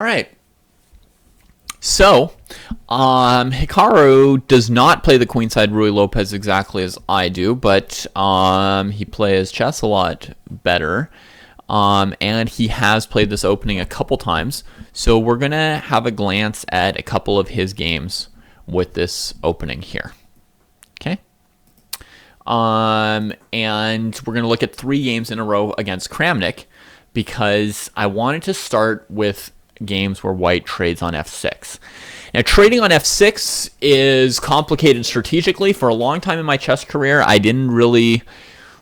All right. So, Hikaru does not play the Queenside Ruy Lopez exactly as I do, but he plays chess a lot better. And he has played this opening a couple times. So we're going to have a glance at a couple of his games with this opening here. Okay. And we're going to look at 3 games in a row against Kramnik because I wanted to start with games where white trades on f6. Now, trading on f6 is complicated strategically. For a long time in my chess career, I didn't really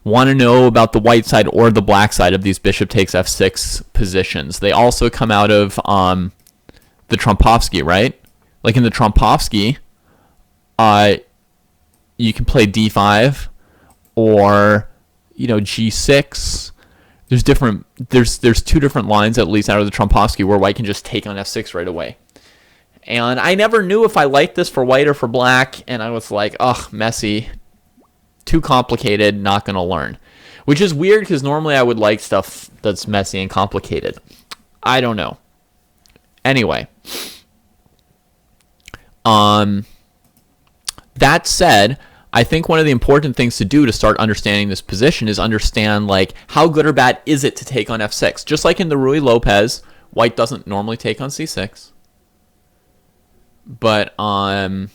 want to know about the white side or the black side of these bishop takes f6 positions. They also come out of the Trompovsky, right? Like in the Trompovsky, you can play d5 or g6. There's 2 different lines at least out of the Trompovsky where white can just take on f6 right away. And I never knew if I liked this for white or for black, and I was like, ugh, messy, too complicated, not going to learn. Which is weird because normally I would like stuff that's messy and complicated. I don't know. Anyway. That said, I think one of the important things to do to start understanding this position is understand like how good or bad is it to take on f6. Just like in the Ruy Lopez, white doesn't normally take on c6. But in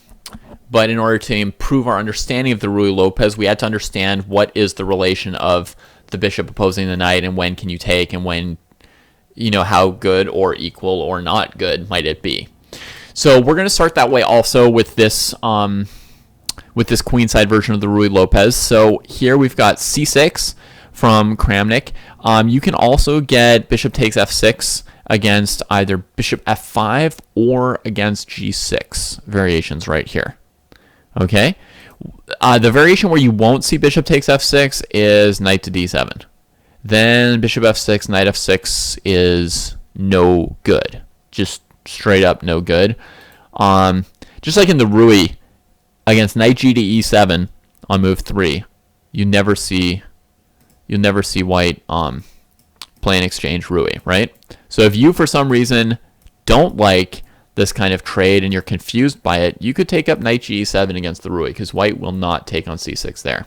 order to improve our understanding of the Ruy Lopez, we had to understand what is the relation of the bishop opposing the knight and when can you take and when, how good or equal or not good might it be. So we're going to start that way also with this queenside version of the Ruy Lopez. So here we've got c6 from Kramnik. You can also get bishop takes f6 against either bishop f5 or against g6 variations right here. Okay, the variation where you won't see bishop takes f6 is knight to d7. Then bishop f6, knight f6 is no good. Just straight up no good. Just like in the Ruy, against knight g to e7 on move 3, you'll never see white play an exchange Ruy, right? So if you for some reason don't like this kind of trade and you're confused by it, you could take up knight g7 against the Ruy because white will not take on c6 there.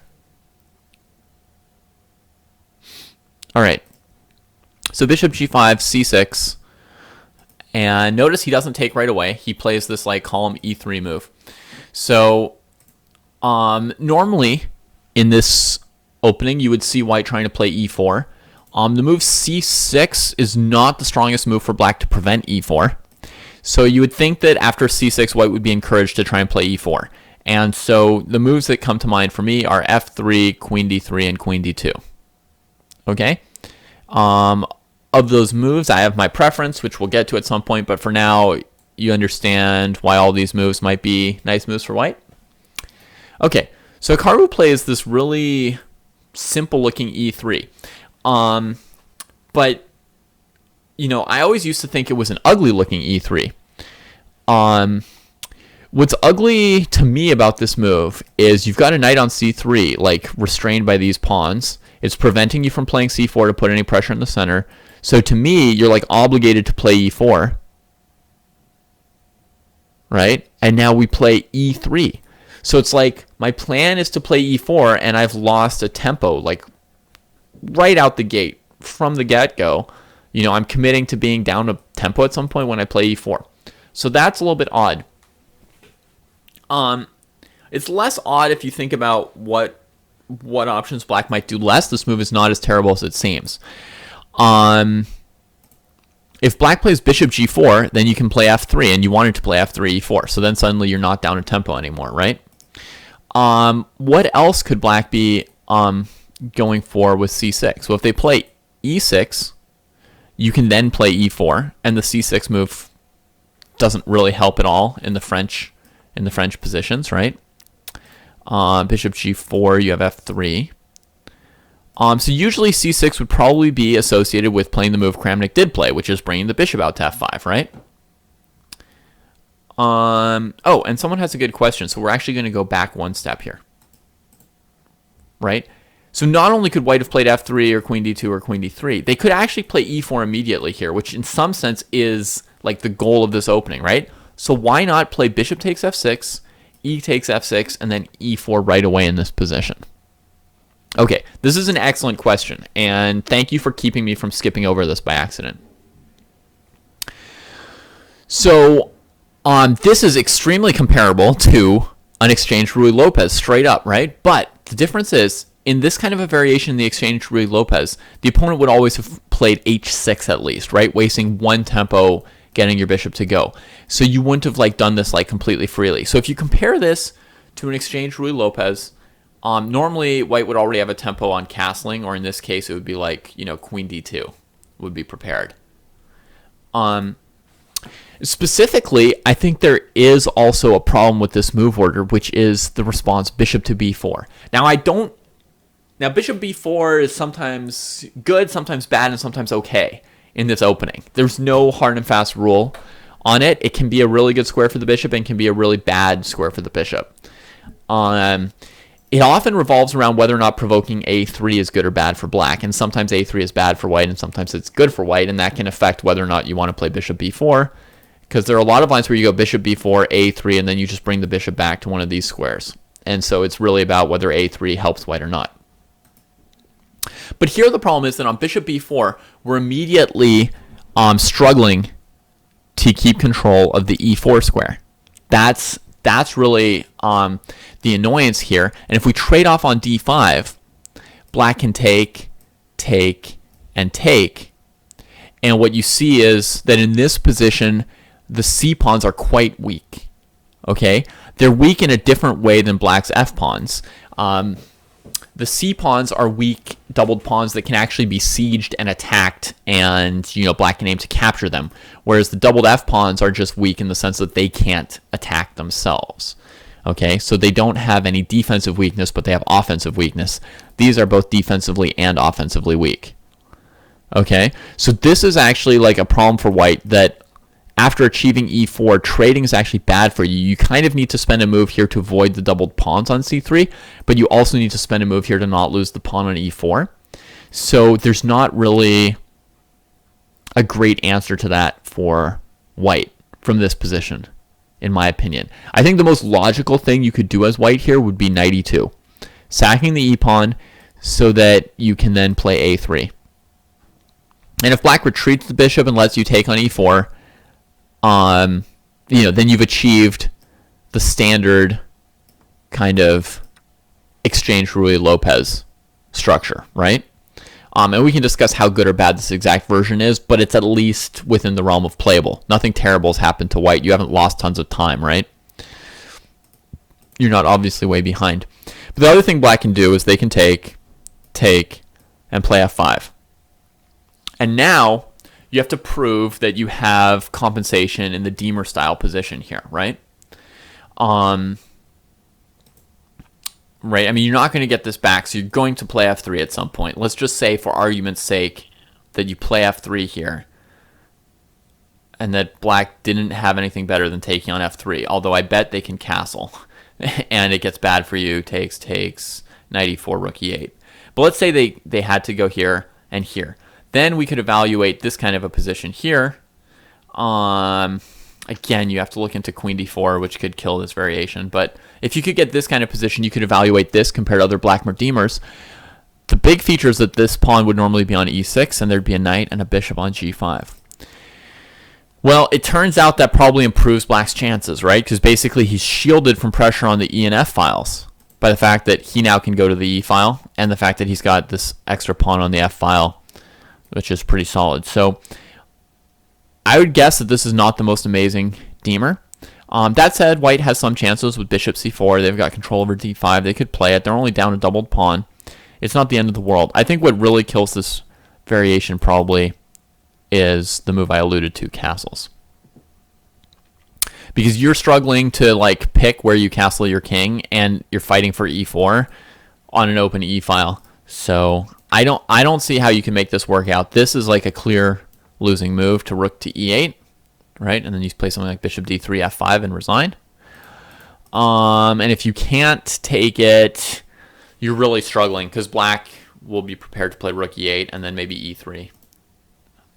All right. So bishop g5, c6. And notice he doesn't take right away. He plays this like column e3 move. So normally in this opening, you would see white trying to play e4. The move c6 is not the strongest move for black to prevent e4. So you would think that after c6, white would be encouraged to try and play e4. And so the moves that come to mind for me are f3, queen d3, and queen d2. Okay? Of those moves, I have my preference, which we'll get to at some point. But for now, you understand why all these moves might be nice moves for white. Okay, so Hikaru plays this really simple-looking e3. But I always used to think it was an ugly-looking e3. What's ugly to me about this move is you've got a knight on c3, like restrained by these pawns. It's preventing you from playing c4 to put any pressure in the center. So to me, you're like obligated to play e4, right? And now we play e3. So it's like my plan is to play e4, and I've lost a tempo, like right out the gate from the get-go. I'm committing to being down a tempo at some point when I play e4. So that's a little bit odd. It's less odd if you think about what options black might do less. This move is not as terrible as it seems. If black plays bishop g4, then you can play f3, and you wanted to play f3, e4. So then suddenly you're not down a tempo anymore, right? What else could black be going for with c6? Well, if they play e6, you can then play e4, and the c6 move doesn't really help at all in the French positions, right? Bishop g4, you have f3. So usually c6 would probably be associated with playing the move Kramnik did play, which is bringing the bishop out to f5, right? Oh, and someone has a good question, so we're actually going to go back one step here, right? So not only could white have played f3 or queen d2 or queen d3, they could actually play e4 immediately here, which in some sense is like the goal of this opening, right? So why not play bishop takes f6, e takes f6, and then e4 right away in this position? Okay, this is an excellent question, and thank you for keeping me from skipping over this by accident. So this is extremely comparable to an exchange Ruy-Lopez straight up, right? But the difference is, in this kind of a variation in the exchange Ruy-Lopez, the opponent would always have played h6 at least, right? Wasting one tempo getting your bishop to go. So you wouldn't have like done this like completely freely. So if you compare this to an exchange Ruy-Lopez, normally white would already have a tempo on castling, or in this case it would be like, queen d2 would be prepared. Specifically, I think there is also a problem with this move order, which is the response bishop to b4. Now bishop b4 is sometimes good, sometimes bad, and sometimes okay in this opening. There's no hard and fast rule on it. It can be a really good square for the bishop and can be a really bad square for the bishop. It often revolves around whether or not provoking a3 is good or bad for black, and sometimes a3 is bad for white, and sometimes it's good for white, and that can affect whether or not you want to play bishop b4, because there are a lot of lines where you go bishop b4, a3, and then you just bring the bishop back to one of these squares. And so it's really about whether a3 helps white or not. But here the problem is that on bishop b4, we're immediately struggling to keep control of the e4 square. That's really the annoyance here. And if we trade off on d5, black can take, and take. And what you see is that in this position, the c-pawns are quite weak. Okay? They're weak in a different way than black's f-pawns. The c-pawns are weak doubled pawns that can actually be sieged and attacked, and black can aim to capture them. Whereas the doubled f-pawns are just weak in the sense that they can't attack themselves. Okay, so they don't have any defensive weakness, but they have offensive weakness. These are both defensively and offensively weak. Okay, so this is actually like a problem for white, that after achieving e4, trading is actually bad for you. You kind of need to spend a move here to avoid the doubled pawns on c3, but you also need to spend a move here to not lose the pawn on e4. So there's not really a great answer to that for white from this position, in my opinion. I think the most logical thing you could do as white here would be knight e2, sacking the e-pawn so that you can then play a3. And if black retreats the bishop and lets you take on e4, then you've achieved the standard kind of exchange Ruy-Lopez structure, right? And we can discuss how good or bad this exact version is, but it's at least within the realm of playable. Nothing terrible has happened to white. You haven't lost tons of time, right? You're not obviously way behind. But the other thing black can do is they can take, and play f5. And now you have to prove that you have compensation in the Deemer style position here, right? Right, I mean, you're not going to get this back, so you're going to play f3 at some point. Let's just say, for argument's sake, that you play f3 here, and that black didn't have anything better than taking on f3, although I bet they can castle, and it gets bad for you, takes, knight e4, rook e8. But let's say they had to go here and here. Then we could evaluate this kind of a position here. Again, you have to look into queen d4, which could kill this variation. But if you could get this kind of position, you could evaluate this compared to other black Redeemers. The big feature is that this pawn would normally be on e6, and there'd be a knight and a bishop on g5. Well, it turns out that probably improves black's chances, right? Because basically he's shielded from pressure on the e and f files by the fact that he now can go to the e file, and the fact that he's got this extra pawn on the f file, which is pretty solid. So I would guess that this is not the most amazing Deemer. That said, white has some chances with bishop c4. They've got control over d5. They could play it. They're only down a doubled pawn. It's not the end of the world. I think what really kills this variation probably is the move I alluded to, castles. Because you're struggling to like pick where you castle your king, and you're fighting for e4 on an open e file. So I don't see how you can make this work out. This is like a clear losing move to rook to e8, right? And then you play something like bishop d3, f5, and resign. And if you can't take it, you're really struggling, because black will be prepared to play rook e8 and then maybe e3.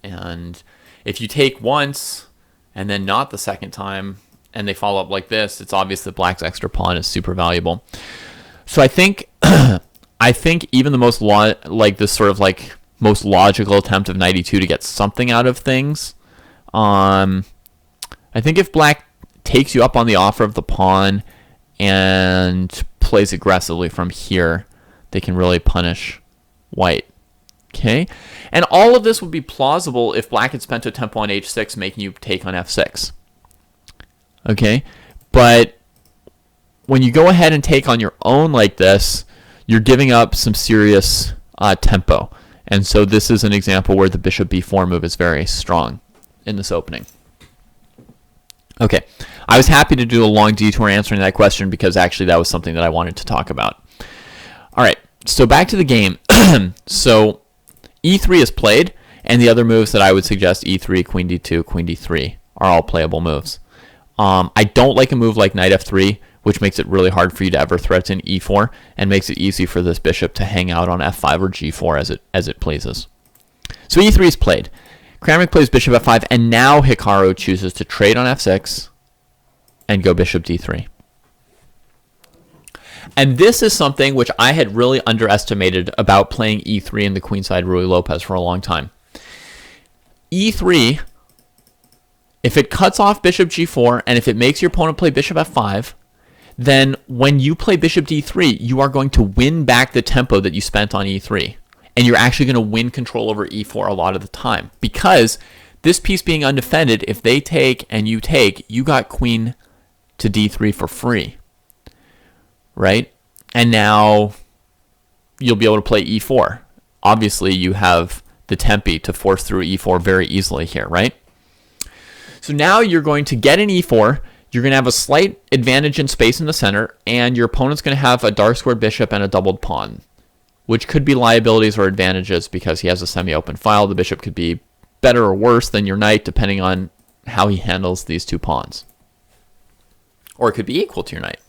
And if you take once, and then not the second time, and they follow up like this, it's obvious that black's extra pawn is super valuable. So I think I think even the most most logical attempt of knight e2 to get something out of things. I think if black takes you up on the offer of the pawn and plays aggressively from here, they can really punish white. Okay, and all of this would be plausible if black had spent a tempo on h6, making you take on f6. Okay, but when you go ahead and take on your own like this, you're giving up some serious tempo. And so this is an example where the bishop b4 move is very strong in this opening. Okay, I was happy to do a long detour answering that question because actually that was something that I wanted to talk about. All right, so back to the game. So e3 is played, and the other moves that I would suggest, e3, queen d2, queen d3, are all playable moves. I don't like a move like knight f3, which makes it really hard for you to ever threaten e4 and makes it easy for this bishop to hang out on f5 or g4 as it pleases. So e3 is played. Kramnik plays bishop f5, and now Hikaru chooses to trade on f6 and go bishop d3. And this is something which I had really underestimated about playing e3 in the Qside Ruy Lopez for a long time. e3, if it cuts off bishop g4 and if it makes your opponent play bishop f5, then when you play bishop d3, you are going to win back the tempo that you spent on e3. And you're actually going to win control over e4 a lot of the time. Because this piece being undefended, if they take and you take, you got queen to d3 for free. Right? And now you'll be able to play e4. Obviously, you have the tempi to force through e4 very easily here, right? So now you're going to get an e4. You're going to have a slight advantage in space in the center, and your opponent's going to have a dark squared bishop and a doubled pawn, which could be liabilities or advantages because he has a semi-open file. The bishop could be better or worse than your knight depending on how he handles these two pawns. Or it could be equal to your knight.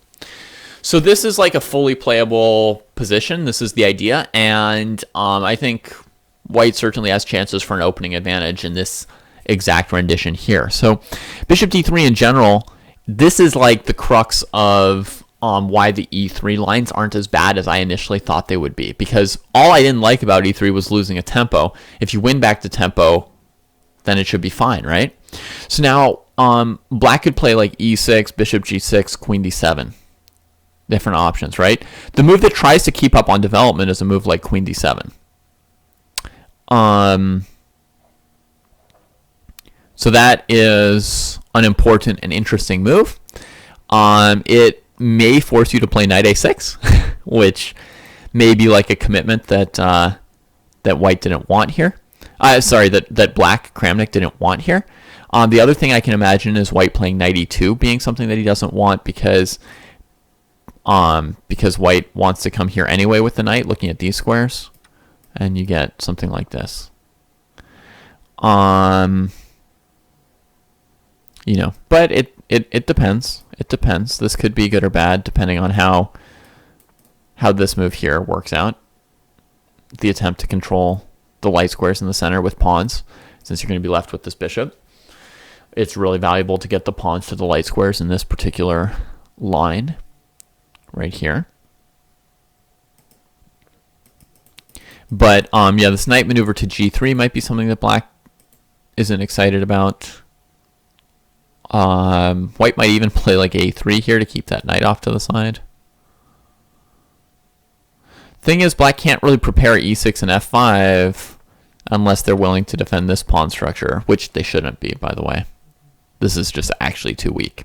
So this is like a fully playable position. This is the idea, and I think white certainly has chances for an opening advantage in this exact rendition here. So bishop d3 in general, this is like the crux of why the e3 lines aren't as bad as I initially thought they would be, because all I didn't like about e3 was losing a tempo. If you win back the tempo, then it should be fine, right? So now black could play like e6, bishop g6, queen d7. Different options, right? The move that tries to keep up on development is a move like queen d7. So that is an important and interesting move. It may force you to play knight a6, which may be like a commitment that that white didn't want here. That black, Kramnik, didn't want here. The other thing I can imagine is white playing knight e2 being something that he doesn't want because white wants to come here anyway with the knight, looking at these squares, and you get something like this. But it depends. It depends. This could be good or bad depending on how this move here works out. The attempt to control the light squares in the center with pawns, since you're going to be left with this bishop. It's really valuable to get the pawns to the light squares in this particular line right here. But yeah, this knight maneuver to g3 might be something that black isn't excited about. White might even play like a3 here to keep that knight off to the side. Thing is, black can't really prepare e6 and f5 unless they're willing to defend this pawn structure, which they shouldn't be, by the way. This is just actually too weak.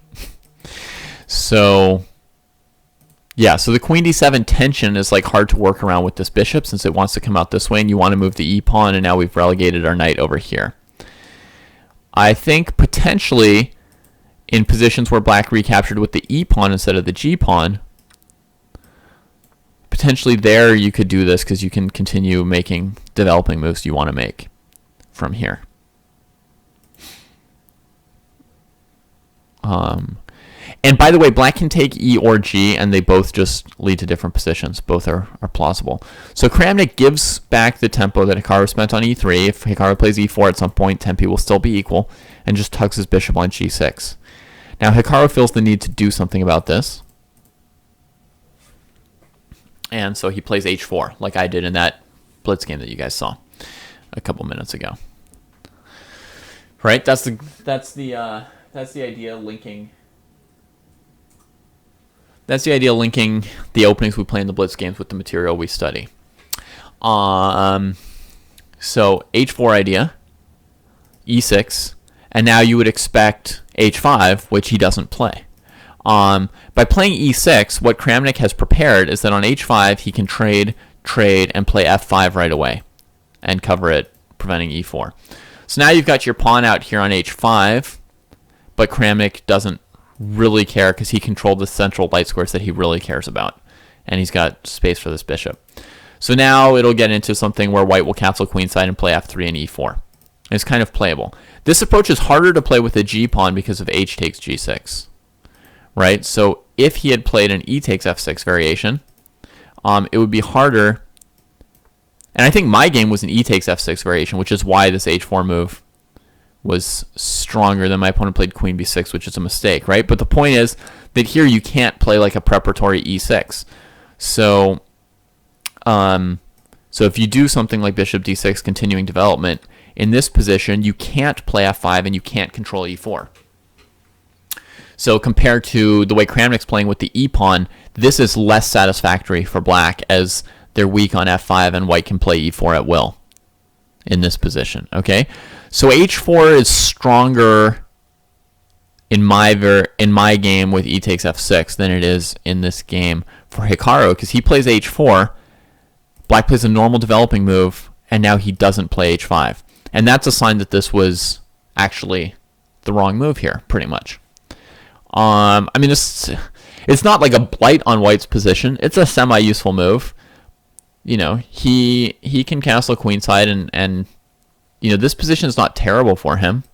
So yeah, so the queen d7 tension is like hard to work around with this bishop since it wants to come out this way, and you want to move the e pawn, and now we've relegated our knight over here. I think potentially in positions where black recaptured with the e pawn instead of the g pawn, potentially there you could do this because you can continue making developing moves you want to make from here. And by the way, black can take E or G, and they both just lead to different positions. Both are plausible. So Kramnik gives back the tempo that Hikaru spent on E3. If Hikaru plays E4 at some point, tempi will still be equal, and just tugs his bishop on G6. Now Hikaru feels the need to do something about this. And so he plays H4, like I did in that blitz game that you guys saw a couple minutes ago. Right? That's the idea linking. That's the idea linking the openings we play in the blitz games with the material we study. So H4 idea, E6, and now you would expect H5, which he doesn't play. By playing E6, what Kramnik has prepared is that on H5 he can trade, and play F5 right away and cover it, preventing E4. So now you've got your pawn out here on H5, but Kramnik doesn't really care because he controlled the central light squares that he really cares about, and he's got space for this bishop. So now it'll get into something where white will castle queenside and play F3 and E4. It's kind of playable. This approach is harder to play with a G pawn because of H takes G6. Right? So if he had played an E takes F6 variation, it would be harder. And I think my game was an E takes F6 variation, which is why this H4 move was stronger than my opponent played Queen B6, which is a mistake, right? But the point is that here you can't play like a preparatory E6. So if you do something like Bishop D6, continuing development, in this position you can't play F5 and you can't control E4. So compared to the way Kramnik's playing with the E-pawn, this is less satisfactory for black as they're weak on F5 and white can play E4 at will in this position, okay? So H4 is stronger in my game with E takes F6 than it is in this game for Hikaru because he plays H4, black plays a normal developing move, and now he doesn't play H5. And that's a sign that this was actually the wrong move here, pretty much. I mean, it's not like a blight on white's position. It's a semi-useful move. You know, he can castle queenside, and you know, this position is not terrible for him.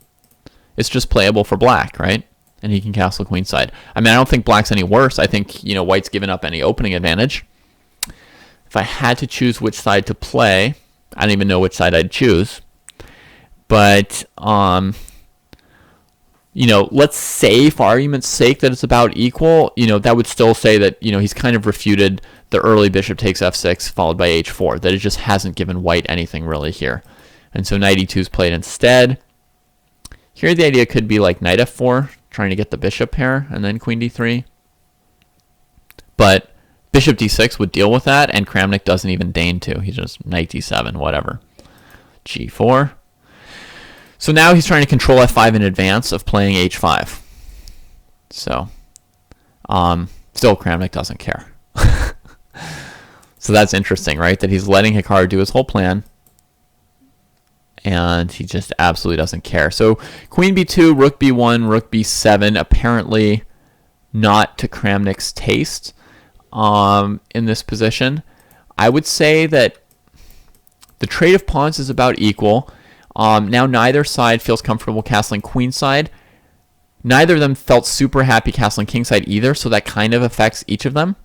It's just playable for black, right? And he can castle queenside. I mean, I don't think black's any worse. I think, you know, white's given up any opening advantage. If I had to choose which side to play, I don't even know which side I'd choose. But you know, let's say for argument's sake that it's about equal, you know, that would still say that, you know, he's kind of refuted the early bishop takes F6 followed by H4, that it just hasn't given white anything really here. And so knight E2 is played instead. Here the idea could be like knight F4, trying to get the bishop pair, and then queen D3. But bishop D6 would deal with that, and Kramnik doesn't even deign to. He's just knight D7, whatever. G4. So now he's trying to control F5 in advance of playing H5. So, still Kramnik doesn't care. So that's interesting, right? That he's letting Hikaru do his whole plan, and he just absolutely doesn't care. So queen B2, rook B1, rook B7, apparently not to Kramnik's taste in this position. I would say that the trade of pawns is about equal. Now neither side feels comfortable castling queenside. Neither of them felt super happy castling kingside either, so that kind of affects each of them.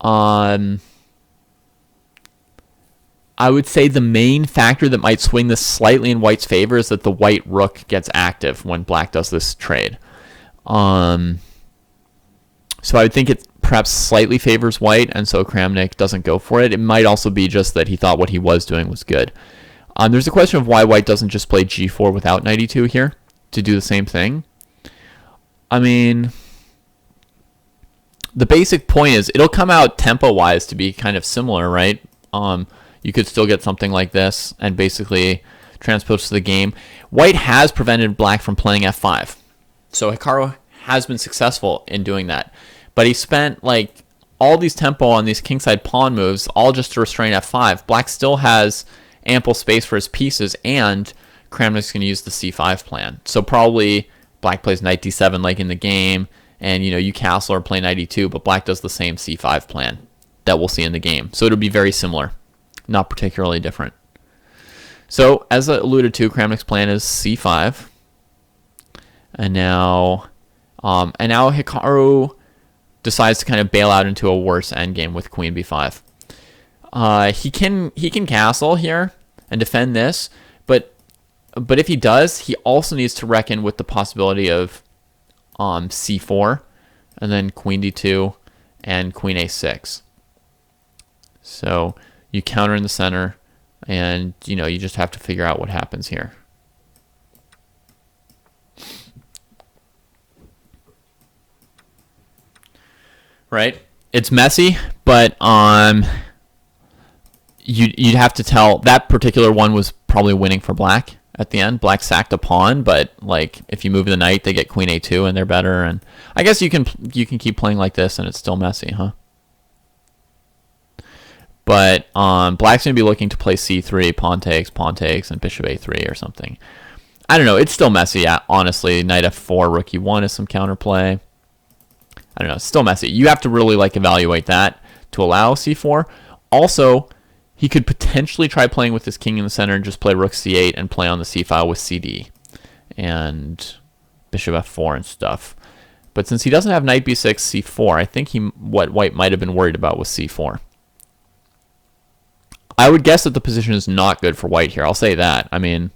I would say the main factor that might swing this slightly in white's favor is that the white rook gets active when black does this trade. So I would think it perhaps slightly favors white, and so Kramnik doesn't go for it. It might also be just that he thought what he was doing was good. There's a question of why white doesn't just play G4 without knight E2 here to do the same thing. I mean, the basic point is it'll come out tempo-wise to be kind of similar, right? You could still get something like this and basically transpose to the game. White has prevented black from playing F5. So Hikaru has been successful in doing that. But he spent like all these tempo on these kingside pawn moves, all just to restrain F5. Black still has ample space for his pieces, and Kramnik's going to use the C5 plan. So probably black plays knight D7 like in the game, and you know, you castle or play knight E2, but black does the same C5 plan that we'll see in the game. So it'll be very similar, not particularly different. So as I alluded to, Kramnik's plan is C5, and now And now Hikaru decides to kind of bail out into a worse endgame with queen b5. He can castle here and defend this, but if he does, he also needs to reckon with the possibility of c4, and then queen d2 and queen a6. So you counter in the center, and you just have to figure out what happens here. Right? It's messy, but you'd have to tell that particular one was probably winning for black at the end. Black sacked a pawn, but like if you move the knight, they get queen a2 and they're better. And I guess you can keep playing like this and it's still messy, huh? But black's gonna be looking to play c3, pawn takes, and bishop a3 or something. I don't know. It's still messy. Honestly, knight f4, rook e1 is some counterplay. I don't know. It's still messy. You have to really evaluate that to allow c4. Also, he could potentially try playing with his king in the center and just play rook c8 and play on the c file with cd and bishop f4 and stuff. But since he doesn't have knight b6, c4, I think what white might have been worried about was c4. I would guess that the position is not good for white here. I'll say that. I mean,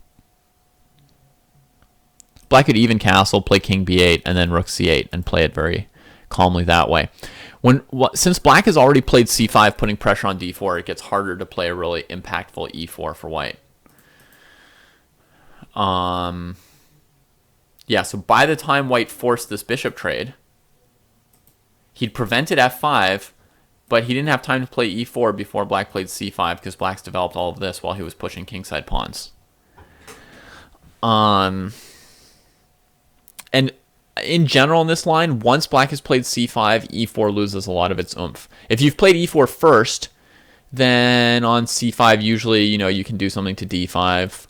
black could even castle, play king b8, and then rook c8 and play it very calmly that way. Since black has already played c5, putting pressure on d4, it gets harder to play a really impactful e4 for white. Yeah, so by the time white forced this bishop trade, he'd prevented f5, but he didn't have time to play e4 before black played c5 because black's developed all of this while he was pushing kingside pawns. And in general in this line, once black has played c5, e4 loses a lot of its oomph. If you've played e4 first, then on c5 usually you can do something to d5.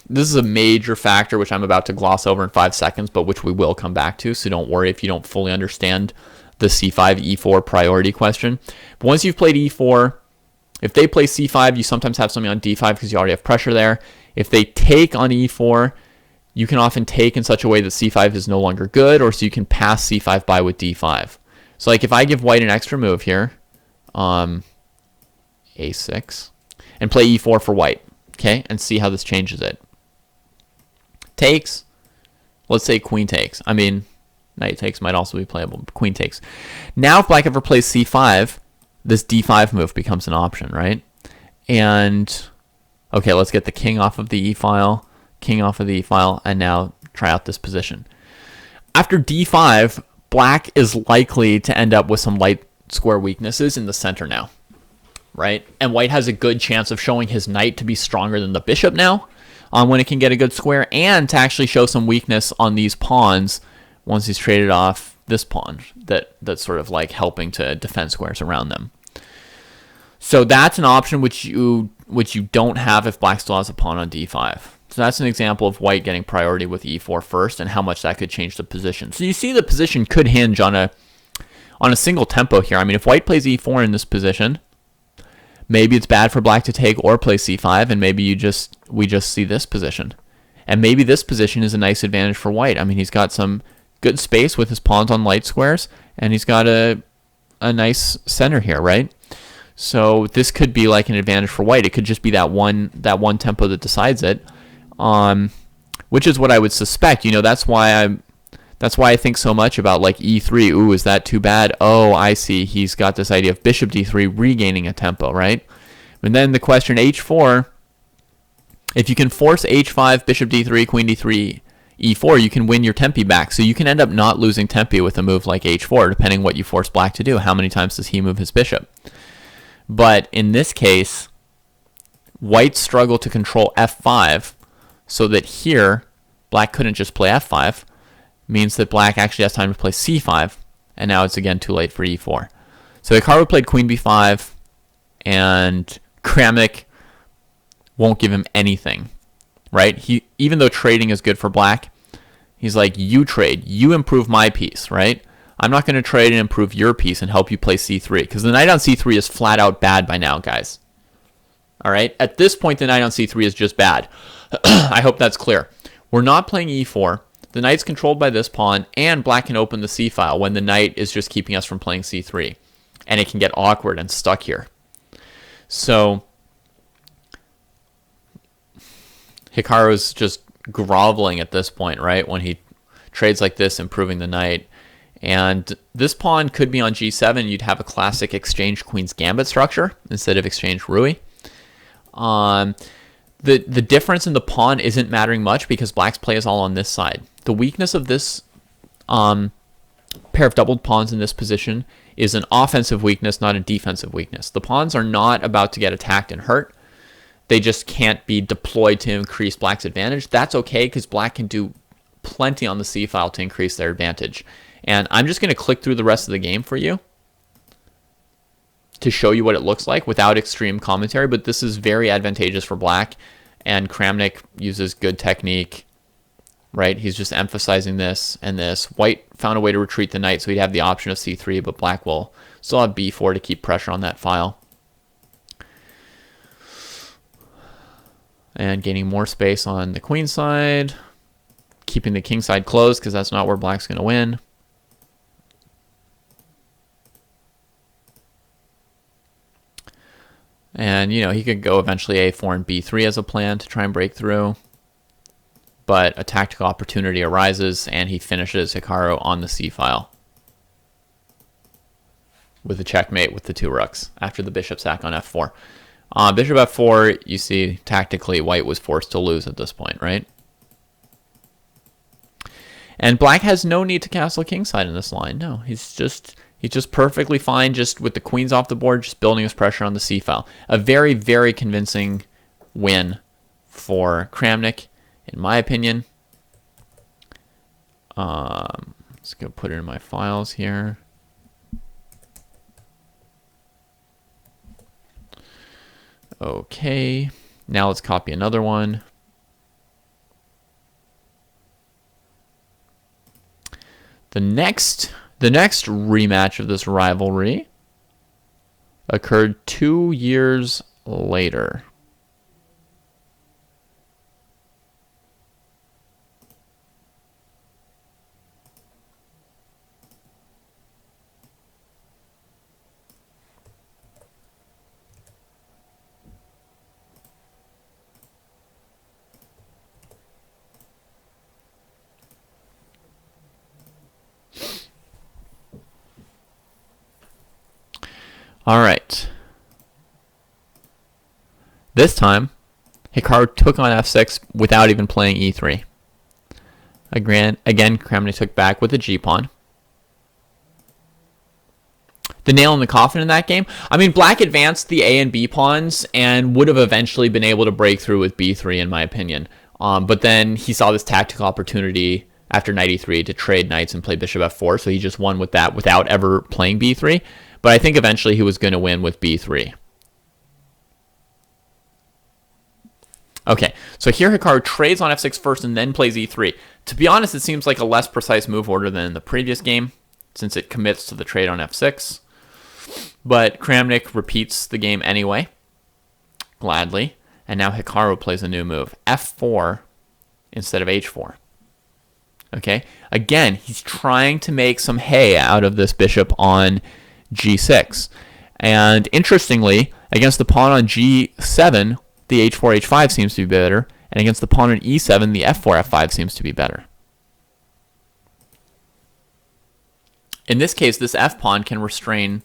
This is a major factor which I'm about to gloss over in 5 seconds, but which we will come back to, so don't worry if you don't fully understand the c5 e4 priority question. But once you've played e4, if they play c5, you sometimes have something on d5 because you already have pressure there. If they take on e4, you can often take in such a way that c5 is no longer good, or so you can pass c5 by with d5. So like if I give white an extra move here, a6, and play e4 for white, okay, and see how this changes it. Takes, let's say queen takes. I mean, knight takes might also be playable, but queen takes. Now if black ever plays c5, this d5 move becomes an option, right? And, okay, let's get the king off of the e-file, king off of the e-file, and now try out this position. After d5, black is likely to end up with some light square weaknesses in the center now, right? And white has a good chance of showing his knight to be stronger than the bishop now when it can get a good square, and to actually show some weakness on these pawns once he's traded off this pawn that's sort of like helping to defend squares around them. So that's an option which you don't have if black still has a pawn on d5. So that's an example of white getting priority with e4 first and how much that could change the position. So you see the position could hinge on a single tempo here. I mean, if white plays e4 in this position, maybe it's bad for black to take or play c5, and maybe we just see this position. And maybe this position is a nice advantage for white. I mean, he's got some good space with his pawns on light squares, and he's got a nice center here, right? So this could be like an advantage for white. It could just be that one tempo that decides it. Which is what I would suspect. That's why I think so much about like e3. Ooh, is that too bad? Oh, I see. He's got this idea of bishop d3 regaining a tempo, right? And then the question h4. If you can force h5, bishop d3, queen d3, e4, you can win your tempi back. So you can end up not losing tempi with a move like h4, depending what you force black to do. How many times does he move his bishop? But in this case, white struggled to control f5. So that here, black couldn't just play f5, means that black actually has time to play c5, and now it's again too late for e4. So Hikaru played queen b5, and Kramnik won't give him anything, right? Even though trading is good for black, he's like, you trade, you improve my piece, right? I'm not going to trade and improve your piece and help you play c3, because the knight on c3 is flat out bad by now, guys. All right? At this point, the knight on c3 is just bad. I hope that's clear. We're not playing e4, The knight's controlled by this pawn, and black can open the c-file when the knight is just keeping us from playing c3. And it can get awkward and stuck here. So Hikaru's just groveling at this point, right? When he trades like this, improving the knight. And this pawn could be on g7. You'd have a classic exchange queen's gambit structure instead of exchange Ruy. The difference in the pawn isn't mattering much because black's play is all on this side. The weakness of this pair of doubled pawns in this position is an offensive weakness, not a defensive weakness. The pawns are not about to get attacked and hurt. They just can't be deployed to increase black's advantage. That's okay because black can do plenty on the c-file to increase their advantage. And I'm just going to click through the rest of the game for you to show you what it looks like without extreme commentary, but this is very advantageous for black, and Kramnik uses good technique, right? He's just emphasizing this and this. White found a way to retreat the knight, so he'd have the option of c3, but black will still have b4 to keep pressure on that file. And gaining more space on the queen side, keeping the king side closed because that's not where black's going to win. And, you know, he could go eventually a4 and b3 as a plan to try and break through. But a tactical opportunity arises, and he finishes Hikaru on the c-file with a checkmate with the two rooks after the bishop sack on f4. Bishop f4, you see, tactically, white was forced to lose at this point, right? And black has no need to castle kingside in this line. No, he's just perfectly fine just with the queens off the board, just building his pressure on the c-file. A very, very convincing win for Kramnik, in my opinion. Let's go put it in my files here. Okay, now let's copy another one. The next rematch of this rivalry occurred 2 years later. All right. This time, Hikaru took on f6 without even playing e3. Again, Kramnik took back with the g-pawn. The nail in the coffin in that game. I mean, black advanced the a and b pawns and would have eventually been able to break through with b3, in my opinion. But then he saw this tactical opportunity after knight e3 to trade knights and play bishop f4, so he just won with that without ever playing b3. But I think eventually he was going to win with b3. Okay, so here Hikaru trades on f6 first and then plays e3. To be honest, it seems like a less precise move order than in the previous game, since it commits to the trade on f6. But Kramnik repeats the game anyway, gladly. And now Hikaru plays a new move, f4 instead of h4. Okay, again, he's trying to make some hay out of this bishop on g6. And interestingly, against the pawn on g7, the h4, h5 seems to be better. And against the pawn on e7, the f4, f5 seems to be better. In this case, this f-pawn can restrain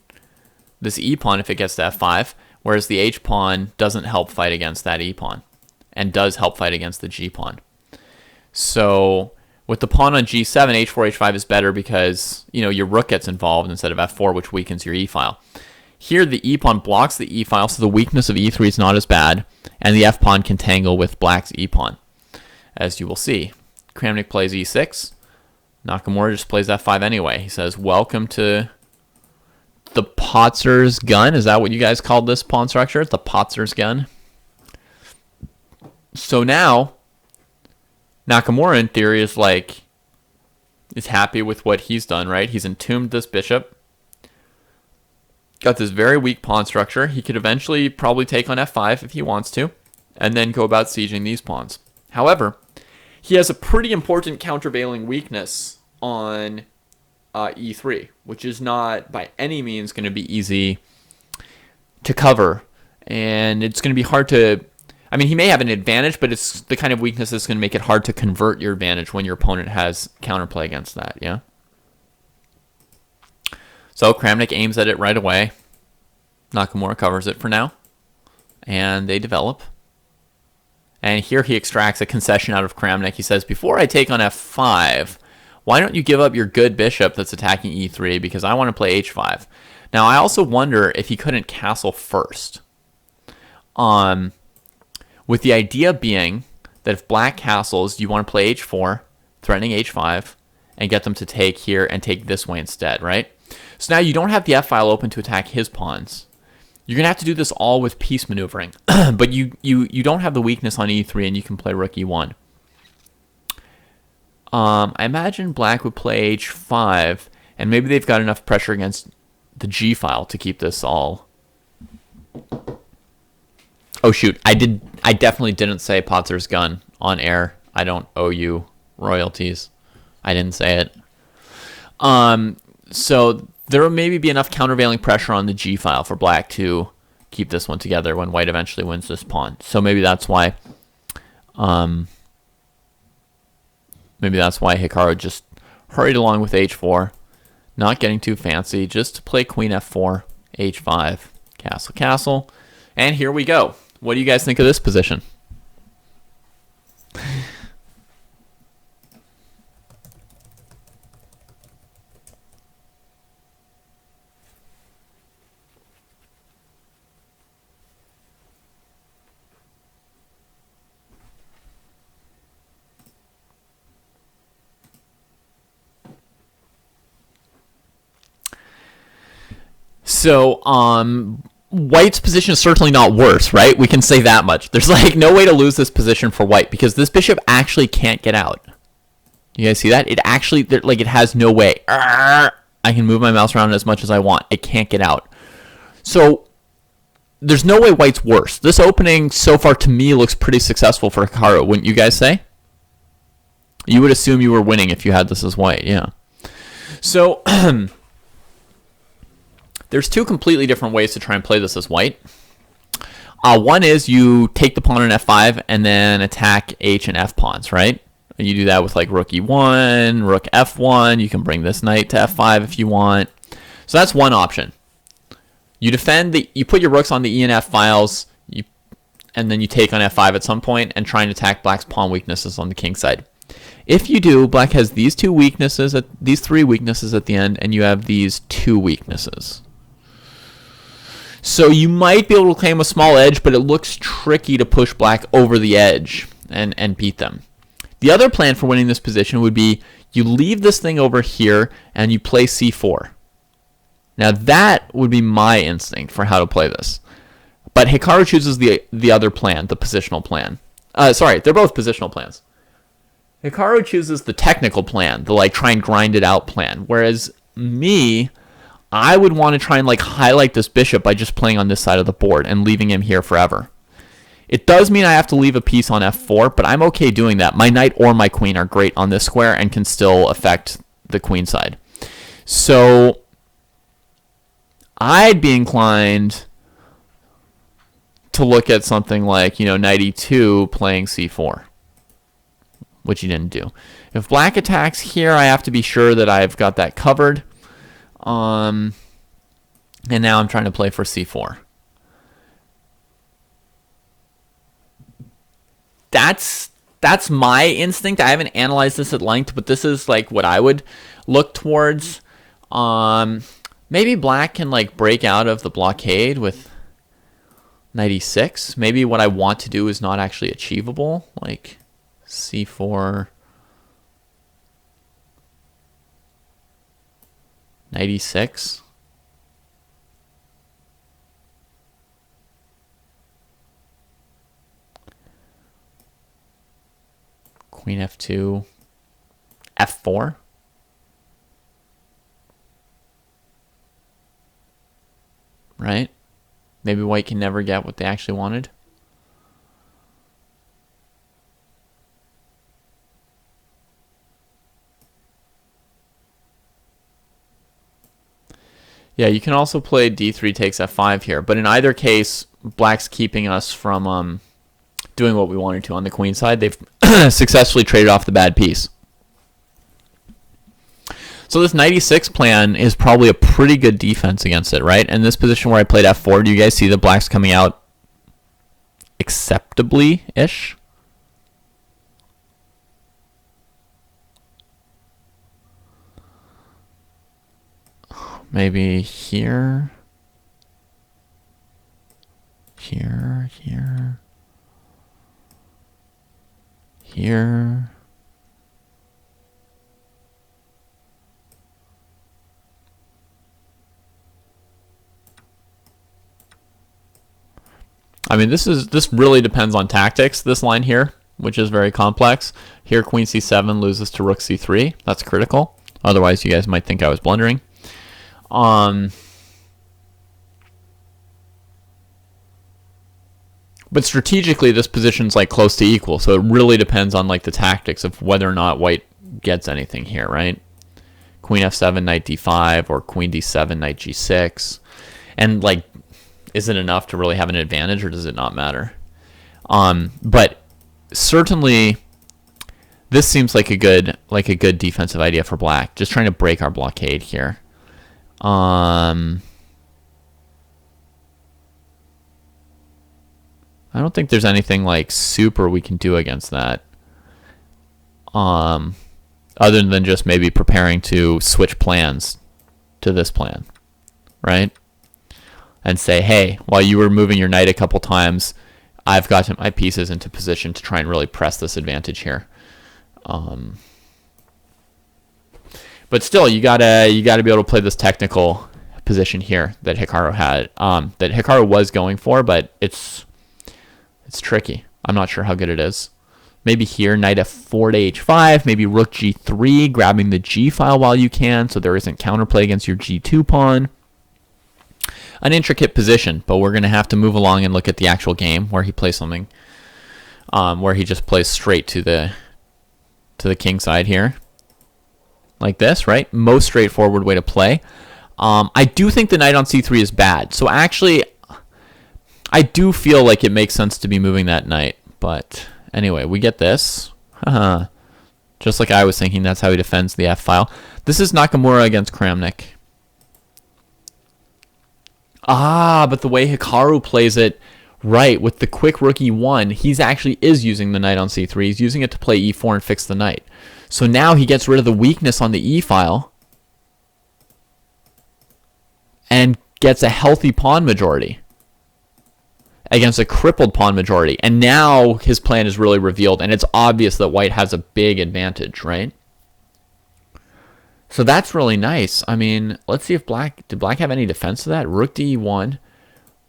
this e-pawn if it gets to f5, whereas the h-pawn doesn't help fight against that e-pawn and does help fight against the g-pawn. So with the pawn on g7, h4, h5 is better because, you know, your rook gets involved instead of f4, which weakens your e-file. Here, the e-pawn blocks the e-file, so the weakness of e3 is not as bad, and the f-pawn can tangle with black's e-pawn, as you will see. Kramnik plays e6. Nakamura just plays f5 anyway. He says, welcome to the Potzer's gun. Is that what you guys called this pawn structure? The Potzer's gun. So now, Nakamura, in theory, is happy with what he's done, right? He's entombed this bishop. Got this very weak pawn structure. He could eventually probably take on f5 if he wants to, and then go about sieging these pawns. However, he has a pretty important countervailing weakness on e3, which is not by any means going to be easy to cover. And it's going to be hard to... I mean, he may have an advantage, but it's the kind of weakness that's going to make it hard to convert your advantage when your opponent has counterplay against that, yeah? So Kramnik aims at it right away. Nakamura covers it for now. And they develop. And here he extracts a concession out of Kramnik. He says, before I take on f5, why don't you give up your good bishop that's attacking e3, because I want to play h5. Now, I also wonder if he couldn't castle first. With the idea being that if black castles, you want to play h4, threatening h5, and get them to take here and take this way instead, right? So now you don't have the f-file open to attack his pawns. You're going to have to do this all with piece maneuvering. But you don't have the weakness on e3, and you can play rook e1. I imagine black would play h5, and maybe they've got enough pressure against the g-file to keep this all... Oh, shoot. I definitely didn't say Potzer's gun on air. I don't owe you royalties. I didn't say it. So there will maybe be enough countervailing pressure on the g-file for black to keep this one together when white eventually wins this pawn. So maybe that's why Hikaru just hurried along with h4, not getting too fancy, just to play queen f4, h5, castle, castle. And here we go. What do you guys think of this position? So, white's position is certainly not worse, right? We can say that much. There's like no way to lose this position for white because this bishop actually can't get out. You guys see that? It actually, like, it has no way. I can move my mouse around as much as I want. It can't get out. So there's no way white's worse. This opening so far to me looks pretty successful for Hikaru, wouldn't you guys say? You would assume you were winning if you had this as white, yeah. So there's two completely different ways to try and play this as white. One is you take the pawn on f5 and then attack h and f pawns, right? You do that with like rook e1, rook f1. You can bring this knight to f5 if you want. So that's one option. You defend you put your rooks on the e and f files, and then you take on f5 at some point and try and attack black's pawn weaknesses on the king side. If you do, black has these three weaknesses at the end, and you have these two weaknesses. So you might be able to claim a small edge, but it looks tricky to push black over the edge and beat them. The other plan for winning this position would be you leave this thing over here and you play c4. Now that would be my instinct for how to play this. But Hikaru chooses the other plan, the positional plan. Sorry, they're both positional plans. Hikaru chooses the technical plan, the like try and grind it out plan. Whereas me, I would want to try and like highlight this bishop by just playing on this side of the board and leaving him here forever. It does mean I have to leave a piece on f4, but I'm okay doing that. My knight or my queen are great on this square and can still affect the queen side. So I'd be inclined to look at something like, knight e2 playing c4, which he didn't do. If black attacks here, I have to be sure that I've got that covered. And now I'm trying to play for c4. That's my instinct. I haven't analyzed this at length, but this is like what I would look towards. Maybe black can like break out of the blockade with knight e6. Maybe what I want to do is not actually achievable, like c4, knight e6. Queen f2, f4. Right? Maybe white can never get what they actually wanted. Yeah, you can also play d3 takes f5 here, but in either case, black's keeping us from doing what we wanted to on the queen side. They've successfully traded off the bad piece. So this knight e6 plan is probably a pretty good defense against it, right? And this position where I played f4, do you guys see the black's coming out acceptably-ish? Maybe here, here, here, here. I mean, this really depends on tactics, this line here, which is very complex. Here, queen c7 loses to rook c3. That's critical. Otherwise, you guys might think I was blundering. But strategically, this position's like close to equal, so it really depends on like the tactics of whether or not white gets anything here, right? Queen f7, knight d5, or queen d7, knight g6. And like, is it enough to really have an advantage, or does it not matter? But certainly, this seems like a good defensive idea for black. Just trying to break our blockade here. I don't think there's anything like super we can do against that. Other than just maybe preparing to switch plans to this plan, right? And say, hey, while you were moving your knight a couple times, I've got my pieces into position to try and really press this advantage here. But still, you gotta be able to play this technical position here that Hikaru had, that Hikaru was going for, but it's tricky. I'm not sure how good it is. Maybe here, knight f4 to h5, maybe rook g3, grabbing the g file while you can, so there isn't counterplay against your g2 pawn. An intricate position, but we're going to have to move along and look at the actual game where he plays something, where he just plays straight to the king side here, like this, right? Most straightforward way to play. I do think the knight on c3 is bad, so actually, I do feel like it makes sense to be moving that knight, but anyway, we get this. Just like I was thinking, that's how he defends the f file. This is Nakamura against Kramnik. But the way Hikaru plays it, right, with the quick rook e1, he's actually is using the knight on c3. He's using it to play e4 and fix the knight. So now he gets rid of the weakness on the e file and gets a healthy pawn majority against a crippled pawn majority. And now his plan is really revealed, and it's obvious that white has a big advantage, right? So that's really nice. I mean, let's see if did black have any defense to that? Rook d1.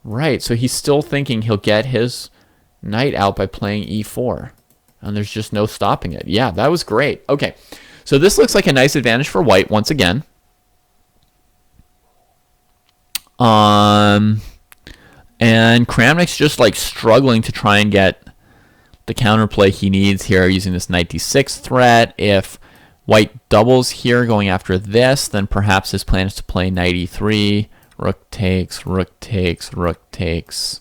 Right, so he's still thinking he'll get his knight out by playing e4. And there's just no stopping it. Yeah, that was great. Okay, so this looks like a nice advantage for white once again. And Kramnik's just like struggling to try and get the counterplay he needs here using this knight d6 threat. If white doubles here going after this, then perhaps his plan is to play knight e3, rook takes, rook takes, rook takes,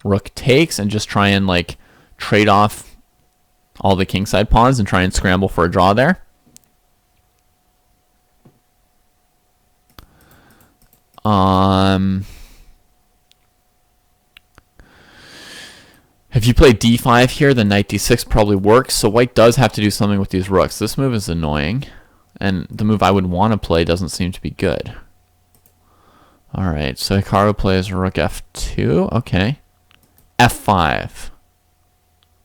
rook takes, and just try and like trade off all the kingside pawns and try and scramble for a draw there. If you play d5 here, then knight d6 probably works. So white does have to do something with these rooks. This move is annoying, and the move I would want to play doesn't seem to be good. All right, so Hikaru plays rook f2. Okay, f5.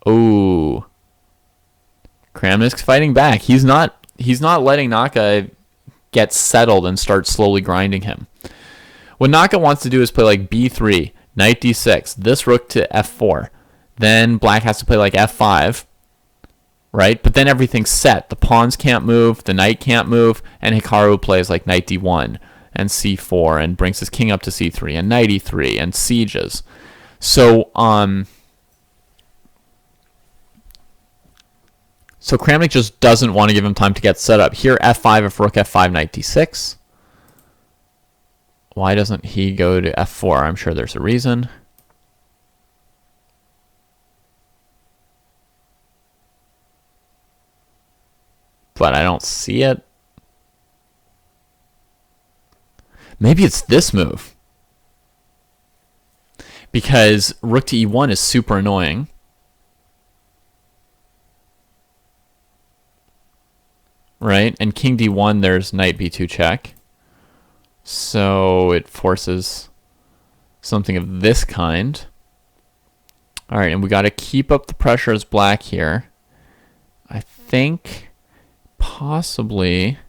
Ooh, Kramnik's fighting back. He's not letting Naka get settled and start slowly grinding him. What Naka wants to do is play like b3, knight d6, this rook to f4. Then black has to play like f5, right? But then everything's set. The pawns can't move, the knight can't move, and Hikaru plays like knight d1 and c4 and brings his king up to c3 and knight e3 and sieges. So so Kramnik just doesn't want to give him time to get set up. Here f5 if rook f5, knight d6. Why doesn't he go to f4? I'm sure there's a reason. But I don't see it. Maybe it's this move. Because rook to e1 is super annoying. Right? And king d1, there's knight b2 check. So it forces something of this kind. All right, and we got to keep up the pressure as black here. I think possibly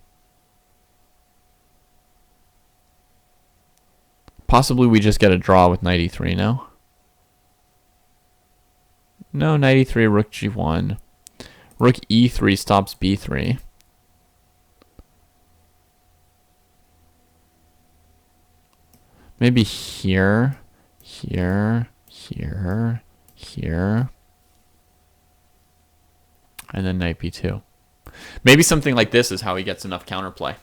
we just get a draw with knight e3 now. No, knight e3, rook g1. Rook e3 stops b3. Maybe here, here, here, here. And then knight b2. Maybe something like this is how he gets enough counterplay.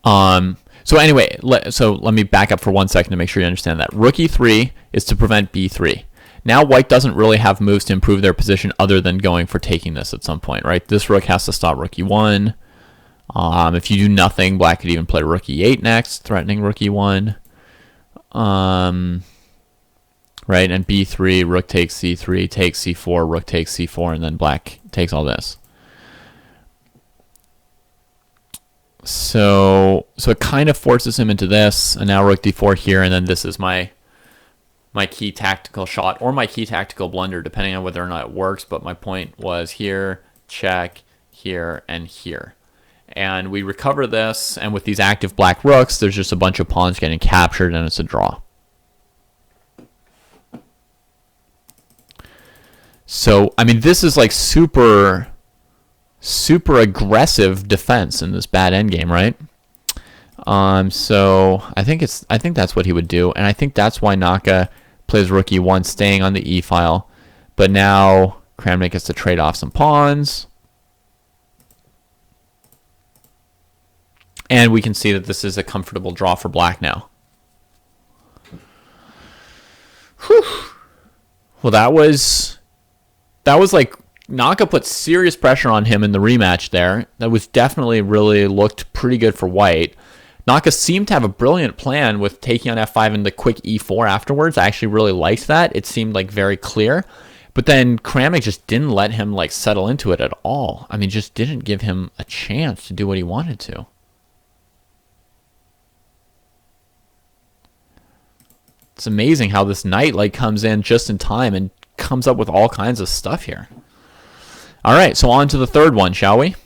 So anyway, let me back up for 1 second to make sure you understand that. Rook e3 is to prevent b3. Now white doesn't really have moves to improve their position other than going for taking this at some point, right? This rook has to stop rook e1. If you do nothing, black could even play rook e8 next, threatening rook e1. Right, and b3, rook takes c3, takes c4, rook takes c4, and then black takes all this. So it kind of forces him into this, and now rook d4 here, and then this is my key tactical shot, or my key tactical blunder, depending on whether or not it works, but my point was here, check, here, and here. And we recover this, and with these active black rooks, there's just a bunch of pawns getting captured, and it's a draw. So, I mean, this is like super aggressive defense in this bad endgame, right? So I think that's what he would do, and I think that's why Naka plays rook e1, staying on the e file. But now Kramnik gets to trade off some pawns. And we can see that this is a comfortable draw for black now. Whew. Well, that was like Naka put serious pressure on him in the rematch there. That was definitely really looked pretty good for white. Naka seemed to have a brilliant plan with taking on f5 and the quick e4 afterwards. I actually really liked that. It seemed like very clear. But then Kramnik just didn't let him like settle into it at all. I mean, just didn't give him a chance to do what he wanted to. It's amazing how this knight like comes in just in time and comes up with all kinds of stuff here. All right, so on to the third one, shall we?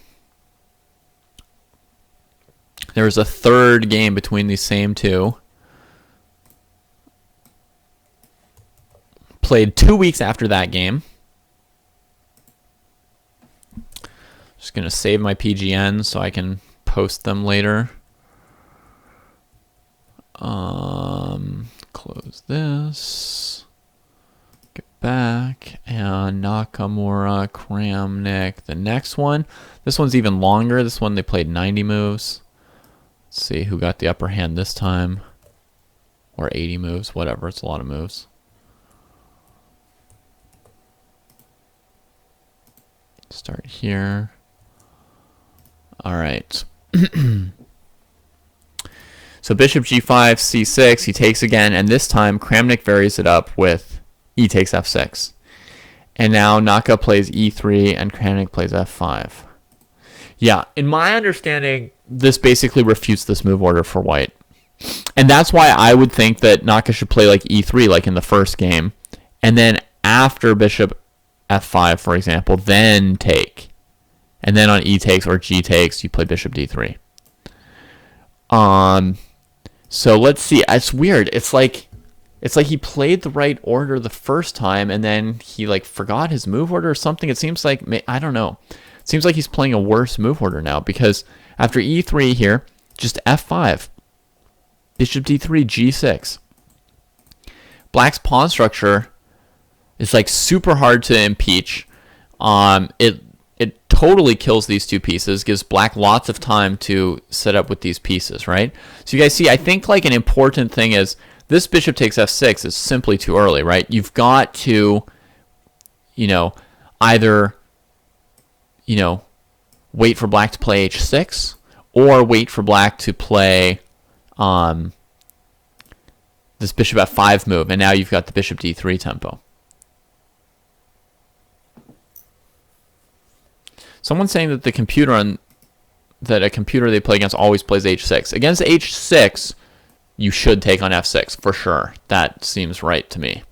There's a third game between these same two. Played 2 weeks after that game. Just going to save my PGNs so I can post them later. Close this. Get back. And Nakamura, Kramnik. The next one. This one's even longer. This one they played 90 moves. Let's see who got the upper hand this time. Or 80 moves. Whatever. It's a lot of moves. Start here. All right. So bishop g5, c6, he takes again, and this time Kramnik varies it up with e takes f6. And now Naka plays e3 and Kramnik plays f5. Yeah, in my understanding, this basically refutes this move order for white. And that's why I would think that Naka should play like e3 like in the first game, and then after bishop f5, for example, then take. And then on e takes or g takes, you play bishop d3. So let's see. It's weird. It's like he played the right order the first time, and then he like forgot his move order or something. It seems like, I don't know. It seems like he's playing a worse move order now, because after e3 here, just f5, bishop d3, g6. Black's pawn structure is like super hard to impeach. It totally kills these two pieces, gives black lots of time to set up with these pieces, right? So you guys see, I think like an important thing is this bishop takes f6 is simply too early, right? You've got to, either, wait for black to play h6 or wait for black to play this bishop f5 move, and now you've got the bishop d3 tempo. Someone's saying that a computer they play against always plays h6. Against h6, you should take on f6 for sure. That seems right to me.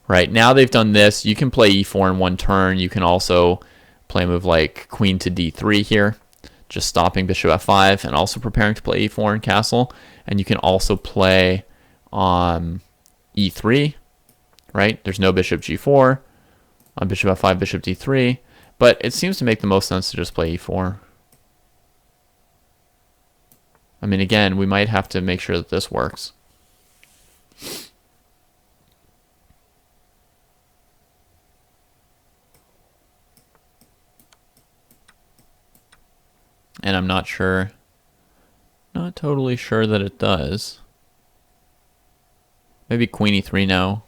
Right, now they've done this. You can play e4 in one turn. You can also play a move like queen to d3 here, just stopping bishop f5 and also preparing to play e4 and castle. And you can also play e3, right? There's no bishop g4 on bishop f5, bishop d3. But it seems to make the most sense to just play e4. I mean, again, we might have to make sure that this works. And I'm not totally sure that it does. Maybe queen e3 now.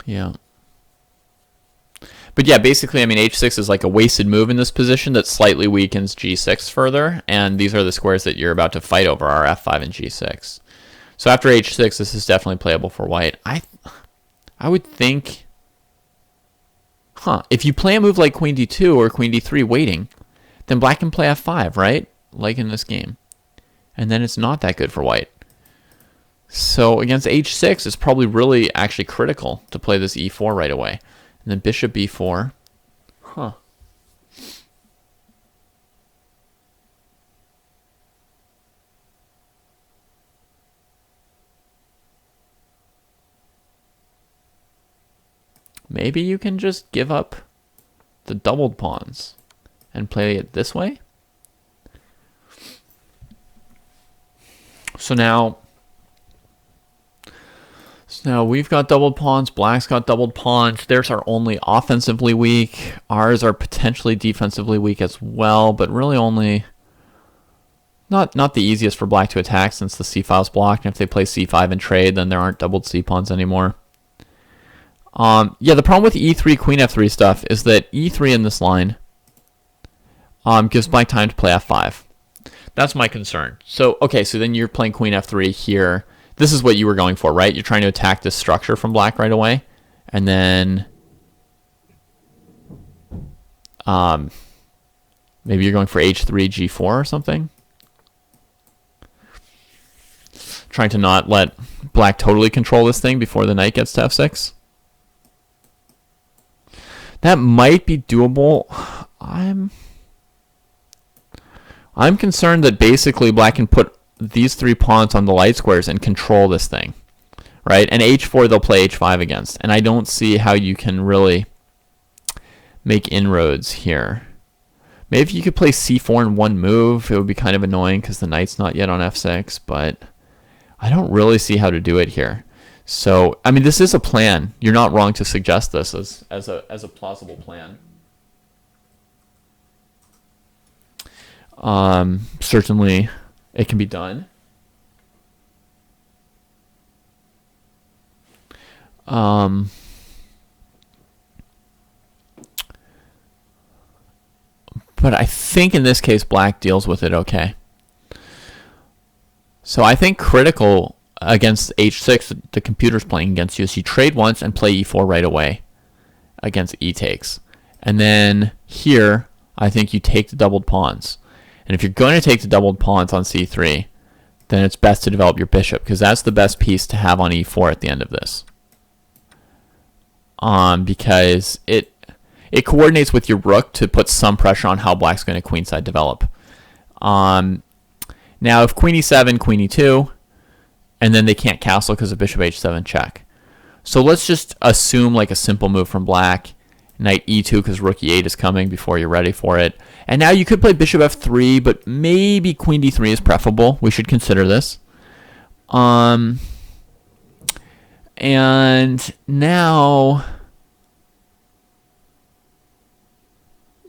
Yeah. But yeah, basically, I mean, h6 is like a wasted move in this position that slightly weakens g6 further, and these are the squares that you're about to fight over, are f5 and g6. So after h6, this is definitely playable for white. I would think, if you play a move like queen d2 or queen d3 waiting, then black can play f5, right? Like in this game. And then it's not that good for white. So against h6, it's probably really actually critical to play this e4 right away. And then bishop b4. Maybe you can just give up the doubled pawns and play it this way. So now we've got doubled pawns, black's got doubled pawns. Theirs are only offensively weak. Ours are potentially defensively weak as well, but really only not the easiest for black to attack since the c-file's blocked. And if they play c5 and trade, then there aren't doubled c-pawns anymore. Yeah, the problem with e3, queen f3 stuff is that e3 in this line gives black time to play f5. That's my concern. So, okay, so then you're playing queen f3 here. This is what you were going for, right? You're trying to attack this structure from black right away. And then maybe you're going for h3, g4 or something. Trying to not let black totally control this thing before the knight gets to f6. That might be doable. I'm concerned that basically black can put these three pawns on the light squares and control this thing, right? And h4 they'll play h5 against, and I don't see how you can really make inroads here. Maybe if you could play c4 in one move, it would be kind of annoying because the knight's not yet on f6, but I don't really see how to do it here. So, I mean, this is a plan. You're not wrong to suggest this as a plausible plan. Certainly it can be done. But I think in this case black deals with it okay. So I think critical against h6 the computer's playing against you is you trade once and play e4 right away against e takes. And then here I think you take the doubled pawns. And if you're going to take the doubled pawns on c3, then it's best to develop your bishop because that's the best piece to have on e4 at the end of this. Because it coordinates with your rook to put some pressure on how black's going to queenside develop. Now if queen e7, queen e2, and then they can't castle because of bishop h7 check. So let's just assume like a simple move from black, knight e2 because rook e8 is coming before you're ready for it. And now you could play bishop f3, but maybe queen d3 is preferable. We should consider this. And now,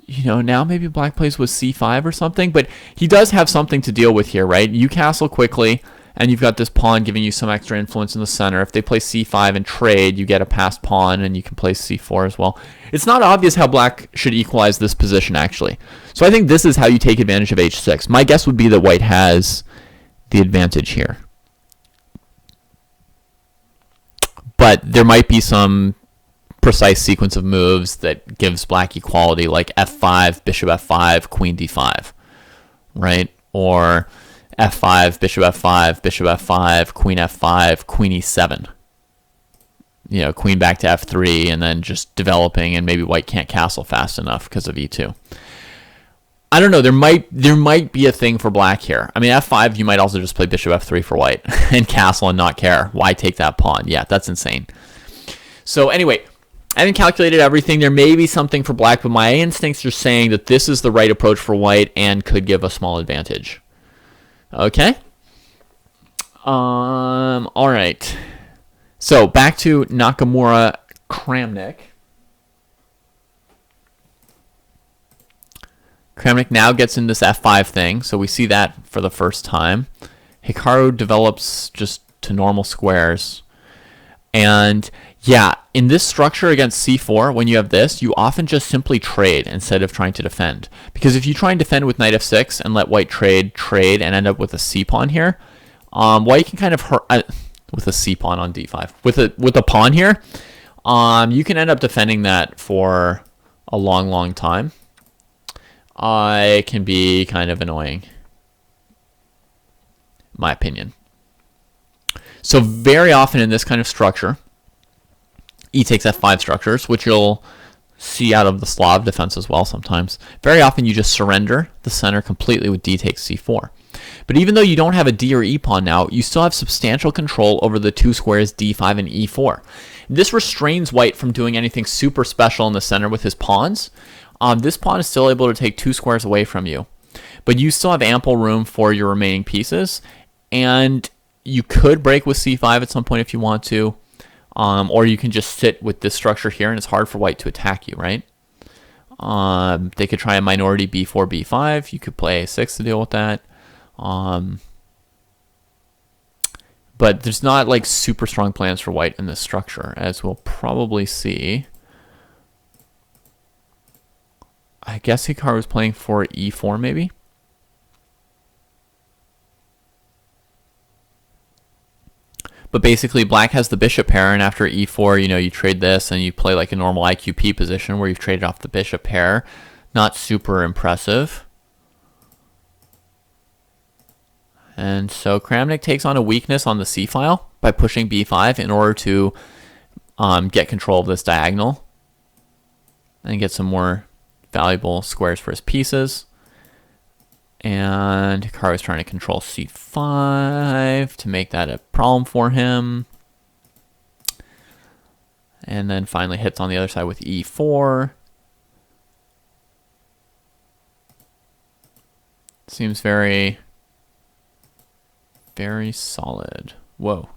now maybe black plays with c5 or something, but he does have something to deal with here, right? You castle quickly, and you've got this pawn giving you some extra influence in the center. If they play c5 and trade, you get a passed pawn, and you can play c4 as well. It's not obvious how black should equalize this position, actually. So I think this is how you take advantage of h6. My guess would be that white has the advantage here. But there might be some precise sequence of moves that gives black equality, like f5, bishop f5, queen d5, right? Or f5, bishop f5, bishop f5, queen f5, queen e7. Queen back to f3, and then just developing, and maybe white can't castle fast enough because of e2. I don't know. There might be a thing for black here. I mean, f5, you might also just play bishop f3 for white and castle and not care. Why take that pawn? Yeah, that's insane. So anyway, I haven't calculated everything. There may be something for black, but my instincts are saying that this is the right approach for white and could give a small advantage. Okay? All right. So back to Nakamura-Kramnik. Kramnik now gets in this f5 thing, so we see that for the first time. Hikaru develops just to normal squares. And yeah, in this structure against c4, when you have this, you often just simply trade instead of trying to defend. Because if you try and defend with knight f6 and let white trade, and end up with a c-pawn here, white can kind of hurt with a c-pawn on d5. With a pawn here, you can end up defending that for a long, long time. It can be kind of annoying, my opinion. So very often in this kind of structure, e takes f5 structures, which you'll see out of the Slav defense as well sometimes. Very often you just surrender the center completely with d takes c4. But even though you don't have a d or e pawn now, you still have substantial control over the two squares d5 and e4. This restrains white from doing anything super special in the center with his pawns. This pawn is still able to take two squares away from you, but you still have ample room for your remaining pieces, and you could break with c5 at some point if you want to, or you can just sit with this structure here, and it's hard for white to attack you, right? They could try a minority b4, b5. You could play a6 to deal with that. But there's not like super strong plans for white in this structure, as we'll probably see. I guess Hikaru was playing for e4 maybe. But basically black has the bishop pair, and after e4, you trade this and you play like a normal IQP position where you've traded off the bishop pair. Not super impressive. And so Kramnik takes on a weakness on the c file by pushing b5 in order to get control of this diagonal and get some more valuable squares for his pieces. And Hikaru is trying to control c5 to make that a problem for him. And then finally hits on the other side with e4. Seems very, very solid. Whoa.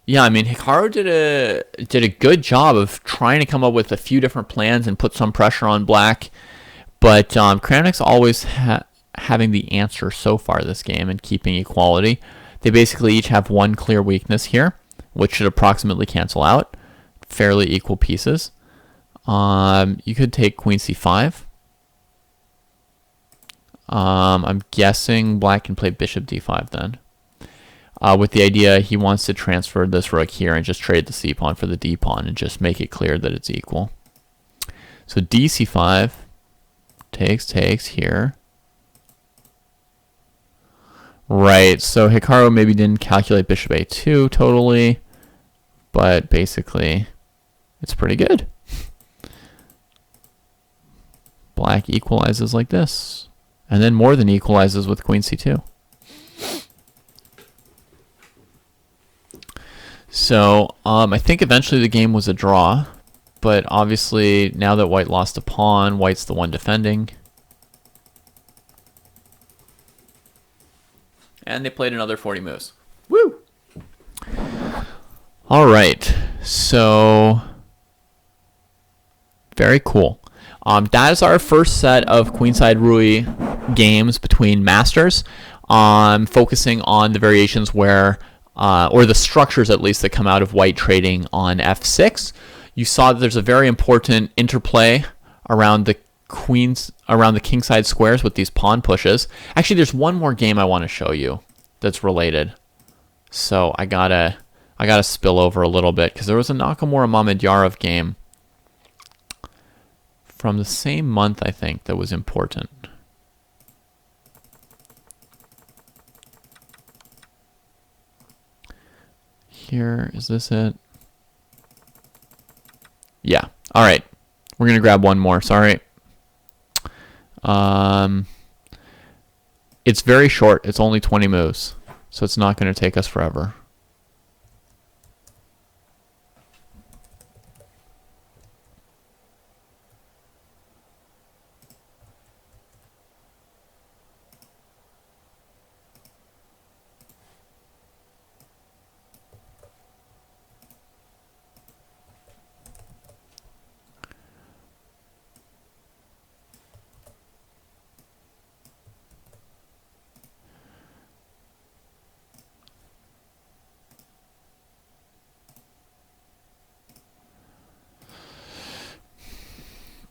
Yeah, I mean, Hikaru did a good job of trying to come up with a few different plans and put some pressure on black, but Kramnik's always having the answer so far this game and keeping equality. They basically each have one clear weakness here, which should approximately cancel out. Fairly equal pieces. You could take queen c5. I'm guessing black can play bishop d5 then. With the idea he wants to transfer this rook here and just trade the c-pawn for the d-pawn and just make it clear that it's equal. So dc5 takes here. Right, so Hikaru maybe didn't calculate bishop a2 totally, but basically it's pretty good. Black equalizes like this, and then more than equalizes with queen c2. So I think eventually the game was a draw, but obviously now that white lost a pawn, white's the one defending. And they played another 40 moves. Woo! All right. So, very cool. That is our first set of Qside Ruy games between masters, focusing on the variations where, or the structures at least, that come out of white trading on f6. You saw that there's a very important interplay around the kingside squares with these pawn pushes. Actually, there's one more game I want to show you that's related. So I gotta spill over a little bit because there was a Nakamura-Mamedjarov game from the same month, I think, that was important. Here, is this it? Yeah. All right. We're going to grab one more. Sorry. It's very short. It's only 20 moves. So it's not going to take us forever.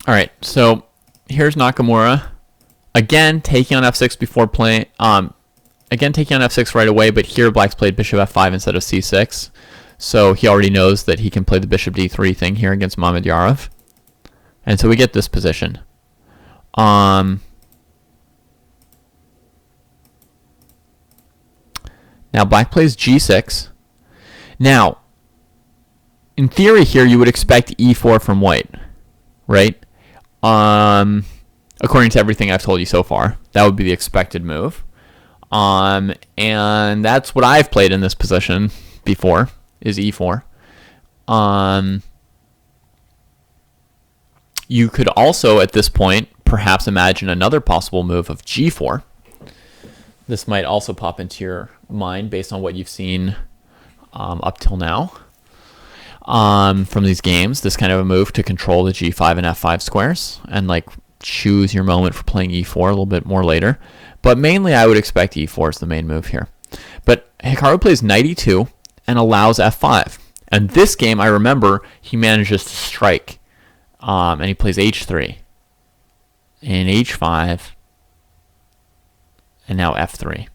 All right, so here's Nakamura. Again, taking on f6 before playing. Again, taking on f6 right away, but here black's played bishop f5 instead of c6. So he already knows that he can play the bishop d3 thing here against Mamedyarov. And so we get this position. Now black plays g6. Now, in theory here, you would expect e4 from white, right? According to everything I've told you so far, that would be the expected move. And that's what I've played in this position before, is e4. You could also, at this point, perhaps imagine another possible move of g4. This might also pop into your mind based on what you've seen up till now. From these games, this kind of a move to control the g5 and f5 squares and like choose your moment for playing e4 a little bit more later. But mainly I would expect e4 is the main move here. But Hikaru plays knight e2 and allows f5. And this game, I remember, he manages to strike. And he plays h3 and h5 and now f3.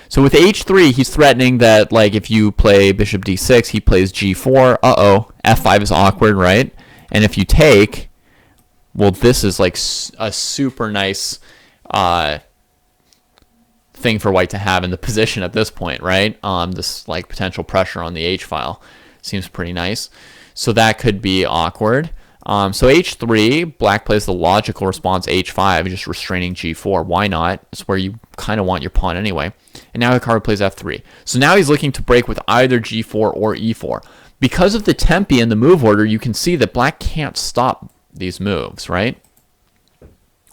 So with h3, he's threatening that, like, if you play bishop d6, he plays g4. Uh-oh, f5 is awkward, right? And if you take, well, this is like a super nice thing for white to have in the position at this point, right? This like potential pressure on the h file seems pretty nice. So that could be awkward. So h3, black plays the logical response h5, just restraining g4. Why not? It's where you kind of want your pawn anyway. And now Hikaru plays f3. So now he's looking to break with either g4 or e4. Because of the tempi and the move order, you can see that black can't stop these moves, right?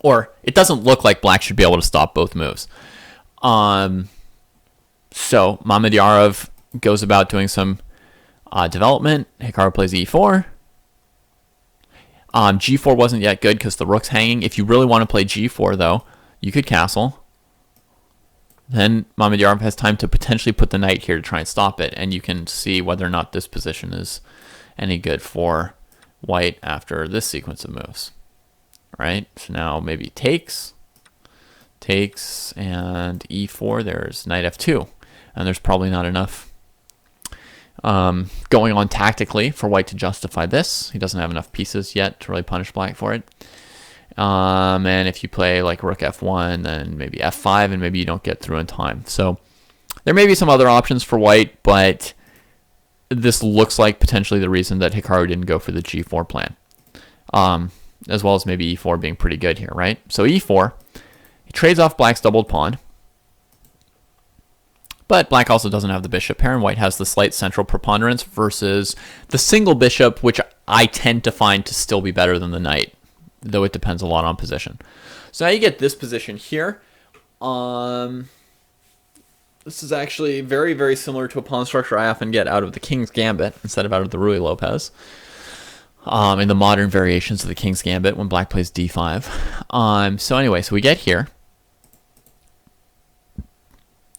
Or it doesn't look like black should be able to stop both moves. So Mamedyarov goes about doing some development. Hikaru plays e4. G4 wasn't yet good because the rook's hanging. If you really want to play g4, though, you could castle. Then Mamedyarov has time to potentially put the knight here to try and stop it, and you can see whether or not this position is any good for white after this sequence of moves. Right? So now maybe takes, and e4, there's knight f2. And there's probably not enough going on tactically for white to justify this. He doesn't have enough pieces yet to really punish black for it. And if you play like rook f1, then maybe f5, and maybe you don't get through in time. So there may be some other options for white, but this looks like potentially the reason that Hikaru didn't go for the g4 plan. As well as maybe e4 being pretty good here, right? So e4, he trades off black's doubled pawn. But black also doesn't have the bishop pair, and white has the slight central preponderance versus the single bishop, which I tend to find to still be better than the knight, though it depends a lot on position. So now you get this position here. This is actually very, very similar to a pawn structure I often get out of the King's Gambit instead of out of the Ruy Lopez. In the modern variations of the King's Gambit when black plays d5. So anyway, so we get here.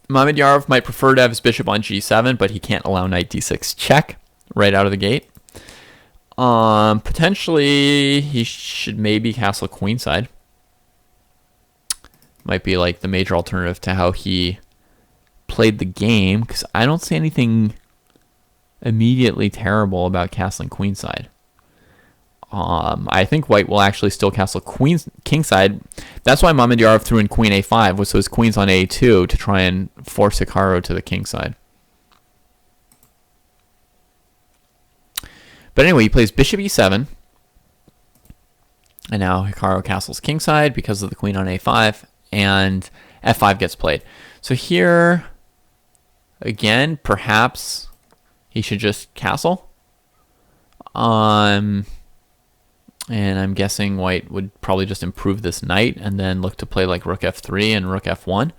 Mamedyarov might prefer to have his bishop on g7, but he can't allow knight d6 check right out of the gate. Potentially, he should maybe castle queenside. Might be like the major alternative to how he played the game, because I don't see anything immediately terrible about castling queenside. I think white will actually still castle kingside. That's why Mamedyarov threw in queen a5, was so his queen's on a2 to try and force Hikaru to the kingside. But anyway, he plays bishop e7. And now Hikaru castles kingside because of the queen on a5. And f5 gets played. So here, again, perhaps he should just castle. And I'm guessing white would probably just improve this knight and then look to play like rook f3 and rook f1.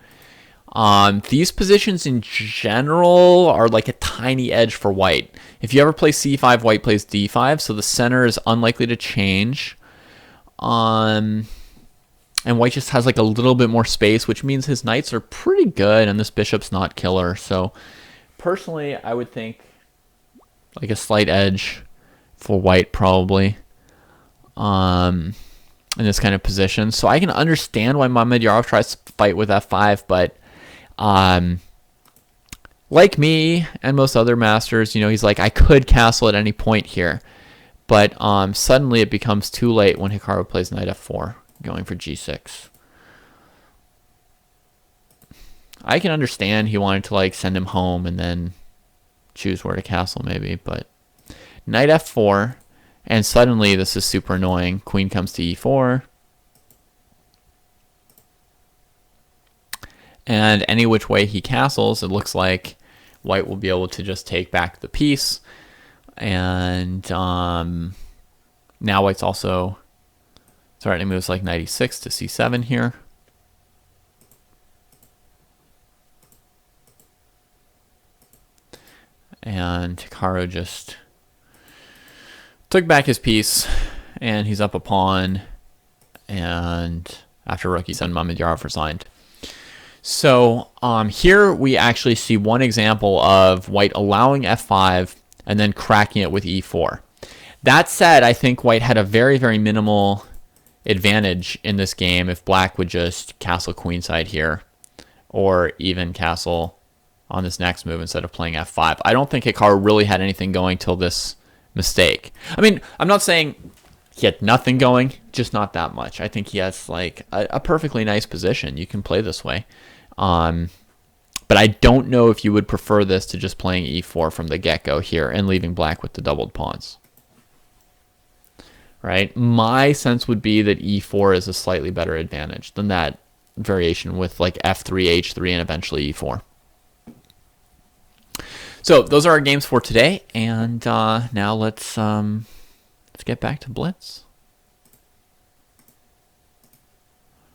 These positions in general are like a tiny edge for white. If you ever play c5, white plays d5, so the center is unlikely to change. And white just has like a little bit more space, which means his knights are pretty good and this bishop's not killer. So personally, I would think like a slight edge for white probably. In this kind of position. So I can understand why Mamedyarov tries to fight with f5, but like me and most other masters, you know, he's like, I could castle at any point here. But suddenly it becomes too late when Hikaru plays knight f4, going for g6. I can understand he wanted to like send him home and then choose where to castle maybe, but knight f4. And suddenly, this is super annoying. Queen comes to e4. And any which way he castles, it looks like white will be able to just take back the piece. And now white's also starting to move like knight e6 to c7 here. And Hikaru just took back his piece, and he's up a pawn, and after rook e7, Mamedyarov resigned. So here we actually see one example of white allowing f5 and then cracking it with e4. That said, I think white had a very, very minimal advantage in this game if black would just castle queenside here, or even castle on this next move instead of playing f5. I don't think Hikaru really had anything going till this mistake. I mean, I'm not saying he had nothing going, just not that much. I think he has like a perfectly nice position. You can play this way. But I don't know if you would prefer this to just playing e4 from the get-go here and leaving black with the doubled pawns. Right? My sense would be that e4 is a slightly better advantage than that variation with like f3, h3, and eventually e4. So those are our games for today, and now let's get back to Blitz.